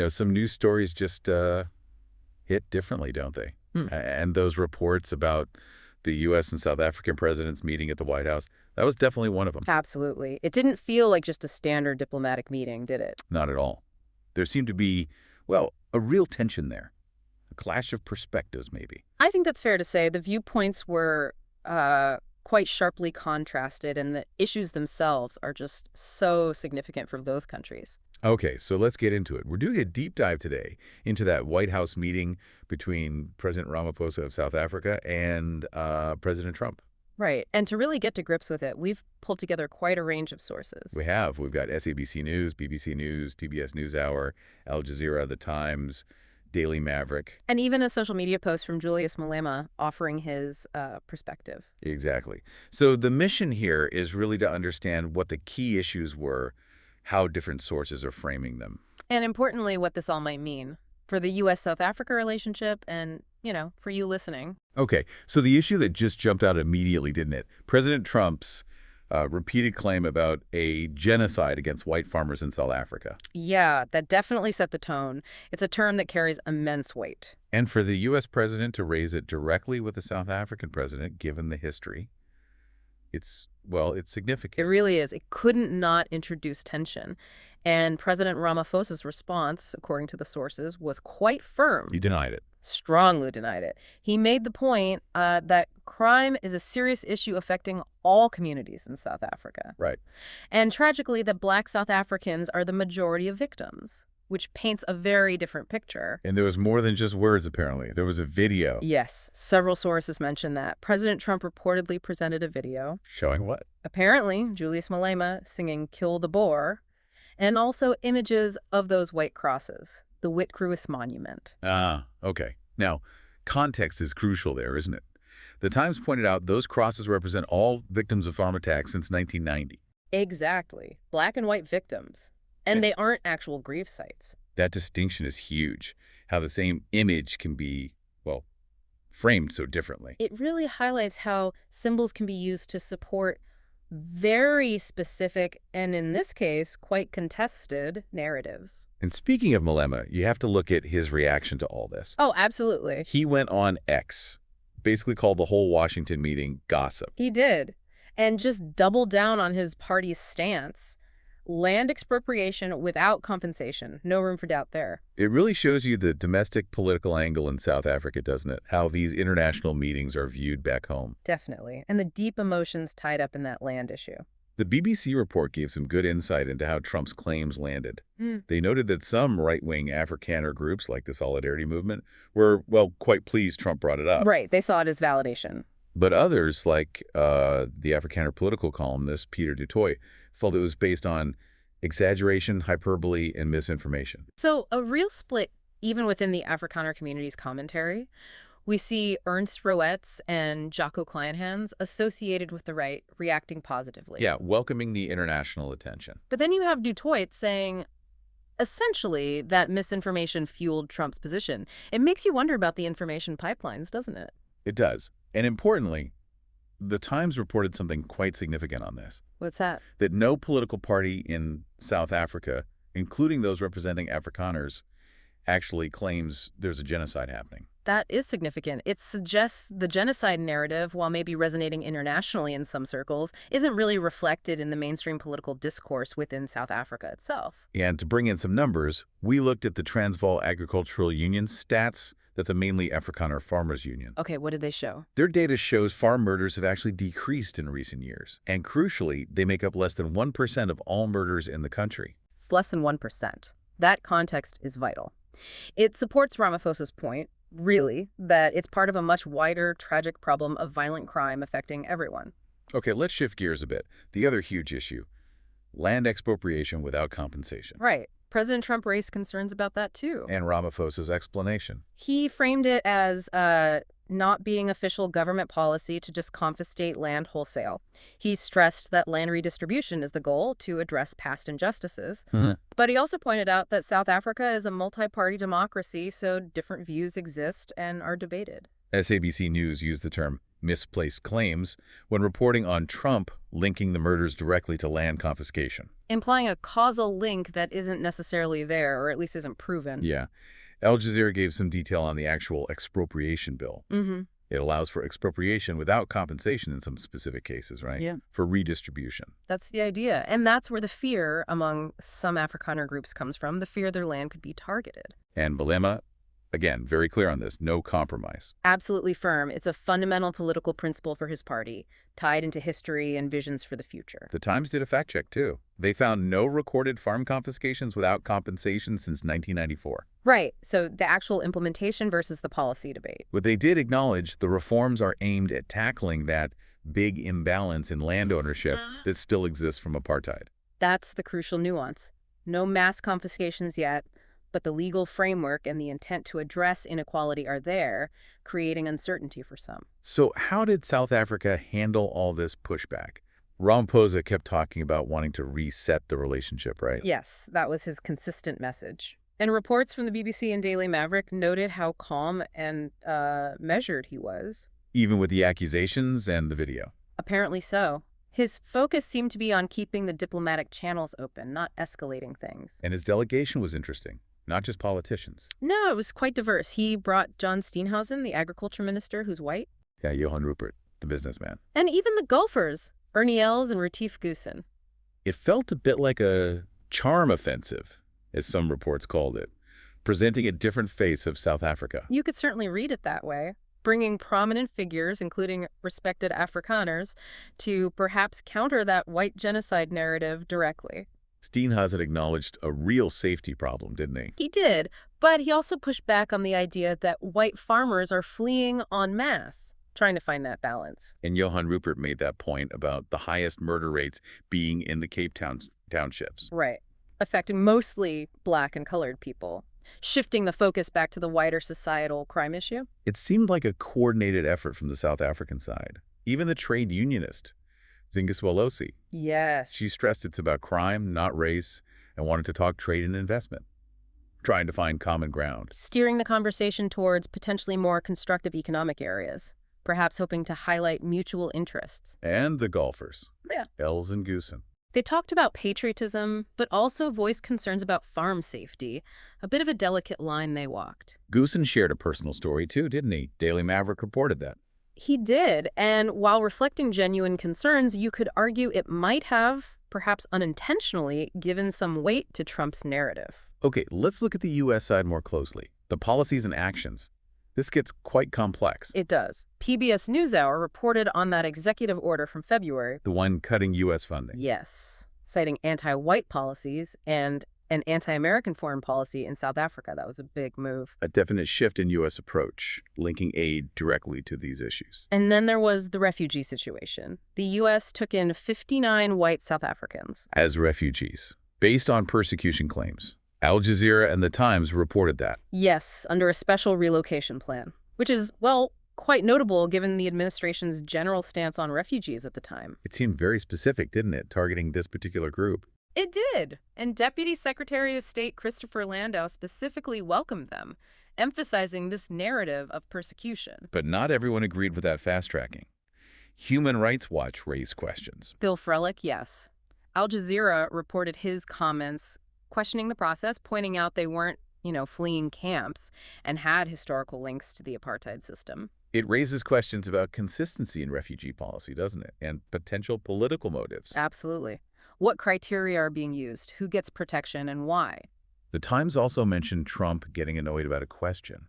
Some news stories just hit differently, don't they? Hmm. And those reports about the U.S. and South African presidents meeting at the White House, that was definitely one of them. Absolutely. It didn't feel like just a standard diplomatic meeting, did it? Not at all. There seemed to be, well, a real tension there. A clash of perspectives, maybe. I think that's fair to say. The viewpoints were quite sharply contrasted, and the issues themselves are just so significant for both countries. Okay, so let's get into it. We're doing a deep dive today into that White House meeting between President Ramaphosa of South Africa and President Trump. Right. And to really get to grips with it, we've pulled together quite a range of sources. We have. We've got SABC News, BBC News, TBS NewsHour, Al Jazeera, The Times, Daily Maverick. And even a social media post from Julius Malema offering his perspective. Exactly. So the mission here is really to understand what the key issues were, how different sources are framing them. And importantly, what this all might mean for the U.S.-South Africa relationship and, for you listening. Okay, so the issue that just jumped out immediately, didn't it? President Trump's repeated claim about a genocide against white farmers in South Africa. Yeah, that definitely set the tone. It's a term that carries immense weight. And for the U.S. president to raise it directly with the South African president, given the history, it's It significant. really is. It couldn't not introduce tension. And President Ramaphosa's response, according to the sources, was quite firm. He denied it. Strongly denied it. He made the point that crime is a serious issue affecting all communities in South Africa. Right. And tragically, that Black South Africans are the majority of victims, which paints a very different picture. And there was more than just words, apparently. There was a video. Yes, several sources mention that. President Trump reportedly presented a video. Showing what? Apparently, Julius Malema singing Kill the Boer, and also images of those white crosses, the Witgruis Monument. Ah, okay. Now, context is crucial there, isn't it? The Times pointed out those crosses represent all victims of farm attacks since 1990. Exactly. Black and white victims. And Yes. they aren't actual grave sites. That distinction is huge. How the same image can be, well, framed so differently. It really highlights how symbols can be used to support very specific, and in this case, quite contested narratives. And speaking of Malema, you have to look at his reaction to all this. Oh, absolutely. He went on X, basically called the whole Washington meeting gossip. He did. And just doubled down on his party's stance. Land expropriation without compensation. No room for doubt there. It really shows you the domestic political angle in South Africa, doesn't it? How these international meetings are viewed back home. Definitely. And the deep emotions tied up in that land issue. The BBC report gave some good insight into how Trump's claims landed. Mm. They noted that some right-wing Afrikaner groups, like the Solidarity Movement, were, well, quite pleased Trump brought it up. Right. They saw it as validation. But others, like the Afrikaner political columnist Peter du Toit, felt it was based on exaggeration, hyperbole, and misinformation. So a real split even within the Afrikaner community's commentary. We see Ernst Roets and Jaco Kleinhans associated with the right reacting positively. Yeah, welcoming the international attention. But then you have Du Toit saying, essentially, that misinformation fueled Trump's position. It makes you wonder about the information pipelines, doesn't it? It does. And importantly, the Times reported something quite significant on this. What's that? That no political party in South Africa, including those representing Afrikaners, actually claims there's a genocide happening. That is significant. It suggests the genocide narrative, while maybe resonating internationally in some circles, isn't really reflected in the mainstream political discourse within South Africa itself. And to bring in some numbers, we looked at the Transvaal Agricultural Union stats. That's a mainly Afrikaner farmers union. Okay, what did they show? Their data shows farm murders have actually decreased in recent years. And crucially, they make up less than 1% of all murders in the country. It's less than 1%. That context is vital. It supports Ramaphosa's point, really, that it's part of a much wider, tragic problem of violent crime affecting everyone. Okay, let's shift gears a bit. The other huge issue, land expropriation without compensation. Right. President Trump raised concerns about that, too. And Ramaphosa's explanation. He framed it as not being official government policy to just confiscate land wholesale. He stressed that land redistribution is the goal to address past injustices. But he also pointed out that South Africa is a multi-party democracy, so different views exist and are debated. SABC News used the term misplaced claims when reporting on Trump linking the murders directly to land confiscation. Implying a causal link that isn't necessarily there, or at least isn't proven. Yeah. Al Jazeera gave some detail on the actual expropriation bill. Mm-hmm. It allows for expropriation without compensation in some specific cases, right? Yeah. For redistribution. That's the idea. And that's where the fear among some Afrikaner groups comes from, the fear their land could be targeted. And Malema, again, very clear on this, no compromise. Absolutely firm. It's a fundamental political principle for his party, tied into history and visions for the future. The Times did a fact check, too. They found no recorded farm confiscations without compensation since 1994. Right. So the actual implementation versus the policy debate. But they did acknowledge the reforms are aimed at tackling that big imbalance in land ownership that still exists from apartheid. That's the crucial nuance. No mass confiscations yet, but the legal framework and the intent to address inequality are there, creating uncertainty for some. So how did South Africa handle all this pushback? Ramaphosa kept talking about wanting to reset the relationship, right? Yes, that was his consistent message. And reports from the BBC and Daily Maverick noted how calm and measured he was. Even with the accusations and the video. Apparently so. His focus seemed to be on keeping the diplomatic channels open, not escalating things. And his delegation was interesting, not just politicians. No, it was quite diverse. He brought John Steenhuisen, the agriculture minister, who's white. Yeah, Johan Rupert, the businessman. And even the golfers, Ernie Els and Retief Goosen. It felt a bit like a charm offensive, as some reports called it, presenting a different face of South Africa. You could certainly read it that way, bringing prominent figures, including respected Afrikaners, to perhaps counter that white genocide narrative directly. Steenhuisen acknowledged a real safety problem, didn't he? He did, but he also pushed back on the idea that white farmers are fleeing en masse, trying to find that balance. And Johan Rupert made that point about the highest murder rates being in the Cape Town townships. Right. Affecting mostly Black and colored people, shifting the focus back to the wider societal crime issue. It seemed like a coordinated effort from the South African side. Even the trade unionist, Zingiswalosi. Yes. She stressed it's about crime, not race, and wanted to talk trade and investment, trying to find common ground. Steering the conversation towards potentially more constructive economic areas, perhaps hoping to highlight mutual interests. And the golfers. Yeah. Els and Goosen. They talked about patriotism, but also voiced concerns about farm safety, a bit of a delicate line they walked. Goosen shared a personal story too, didn't he? Daily Maverick reported that. He did, and while reflecting genuine concerns, you could argue it might have, perhaps unintentionally, given some weight to Trump's narrative. Okay, let's look at the U.S. side more closely. The policies and actions. This gets quite complex. It does. PBS NewsHour reported on that executive order from February. The one cutting U.S. funding. Yes, citing anti-white policies and an anti-American foreign policy in South Africa. That was a big move. A definite shift in U.S. approach, linking aid directly to these issues. And then there was the refugee situation. The U.S. took in 59 white South Africans as refugees, based on persecution claims. Al Jazeera and The Times reported that. Yes, under a special relocation plan, which is, well, quite notable given the administration's general stance on refugees at the time. It seemed very specific, didn't it, targeting this particular group? It did, and Deputy Secretary of State Christopher Landau specifically welcomed them, emphasizing this narrative of persecution. But not everyone agreed with that fast-tracking. Human Rights Watch raised questions. Bill Frelick, yes. Al Jazeera reported his comments questioning the process, pointing out they weren't, fleeing camps and had historical links to the apartheid system. It raises questions about consistency in refugee policy, doesn't it? And potential political motives. Absolutely. What criteria are being used? Who gets protection and why? The Times also mentioned Trump getting annoyed about a question.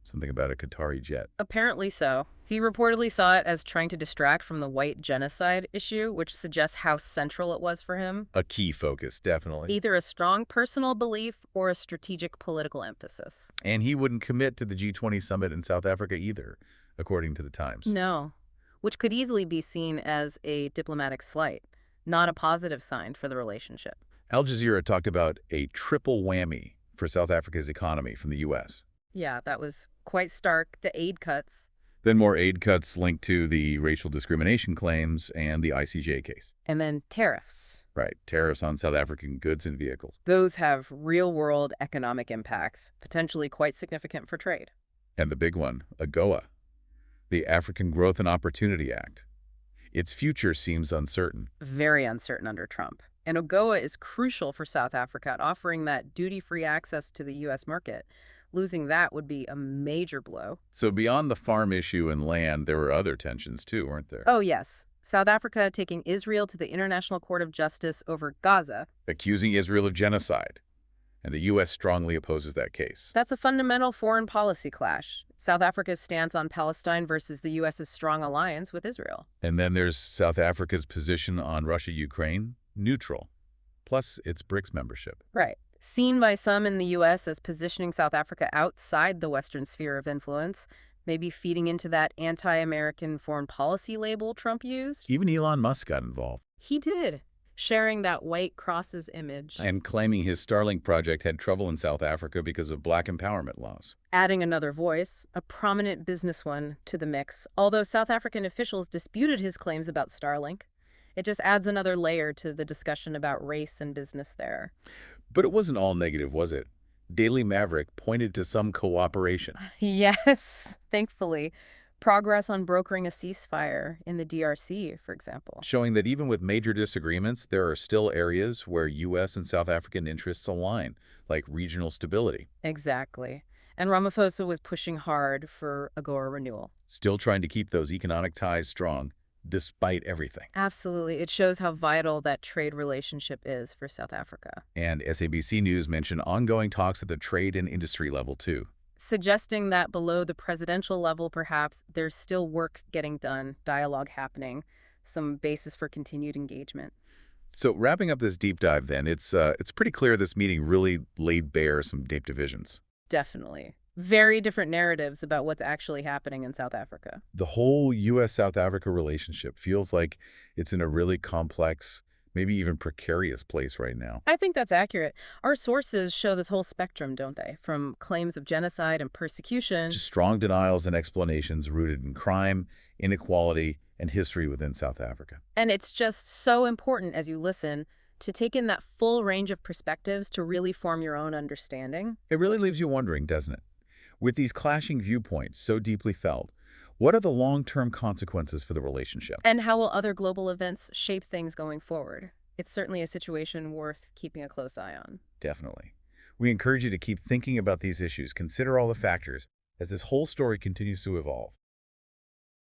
Something about a Qatari jet. Apparently so. He reportedly saw it as trying to distract from the white genocide issue, which suggests how central it was for him. A key focus, definitely. Either a strong personal belief or a strategic political emphasis. And he wouldn't commit to the G20 summit in South Africa either, according to the Times. No, which could easily be seen as a diplomatic slight, not a positive sign for the relationship. Al Jazeera talked about a triple whammy for South Africa's economy from the U.S. Yeah, that was quite stark. The aid cuts. Then more aid cuts linked to the racial discrimination claims and the ICJ case. And then tariffs. Right, tariffs on South African goods and vehicles. Those have real-world economic impacts, potentially quite significant for trade. And the big one, AGOA, the African Growth and Opportunity Act. Its future seems uncertain. Very uncertain under Trump. And AGOA is crucial for South Africa at offering that duty-free access to the U.S. market. Losing that would be a major blow. So beyond the farm issue and land, there were other tensions too, weren't there? Oh, yes. South Africa taking Israel to the International Court of Justice over Gaza. Accusing Israel of genocide. And the U.S. strongly opposes that case. That's a fundamental foreign policy clash. South Africa's stance on Palestine versus the U.S.'s strong alliance with Israel. And then there's South Africa's position on Russia-Ukraine, neutral, plus its BRICS membership. Right. Seen by some in the U.S. as positioning South Africa outside the Western sphere of influence, maybe feeding into that anti-American foreign policy label Trump used. Even Elon Musk got involved. He did, sharing that white crosses image. And claiming his Starlink project had trouble in South Africa because of black empowerment laws. Adding another voice, a prominent business one, to the mix. Although South African officials disputed his claims about Starlink, it just adds another layer to the discussion about race and business there. But it wasn't all negative, was it? Daily Maverick pointed to some cooperation. Yes, thankfully. Progress on brokering a ceasefire in the DRC, for example. Showing that even with major disagreements, there are still areas where U.S. and South African interests align, like regional stability. Exactly. And Ramaphosa was pushing hard for AGOA renewal. Still trying to keep those economic ties strong, despite everything. Absolutely. It shows how vital that trade relationship is for South Africa. And SABC News mentioned ongoing talks at the trade and industry level, too. Suggesting that below the presidential level, perhaps, there's still work getting done, dialogue happening, some basis for continued engagement. So wrapping up this deep dive then, it's pretty clear this meeting really laid bare some deep divisions. Definitely. Very different narratives about what's actually happening in South Africa. The whole U.S.-South Africa relationship feels like it's in a really complex, maybe even precarious place right now. I think that's accurate. Our sources show this whole spectrum, don't they? From claims of genocide and persecution. Just strong denials and explanations rooted in crime, inequality, and history within South Africa. And it's just so important as you listen to take in that full range of perspectives to really form your own understanding. It really leaves you wondering, doesn't it? With these clashing viewpoints so deeply felt, what are the long-term consequences for the relationship? And how will other global events shape things going forward? It's certainly a situation worth keeping a close eye on. Definitely. We encourage you to keep thinking about these issues, consider all the factors, as this whole story continues to evolve.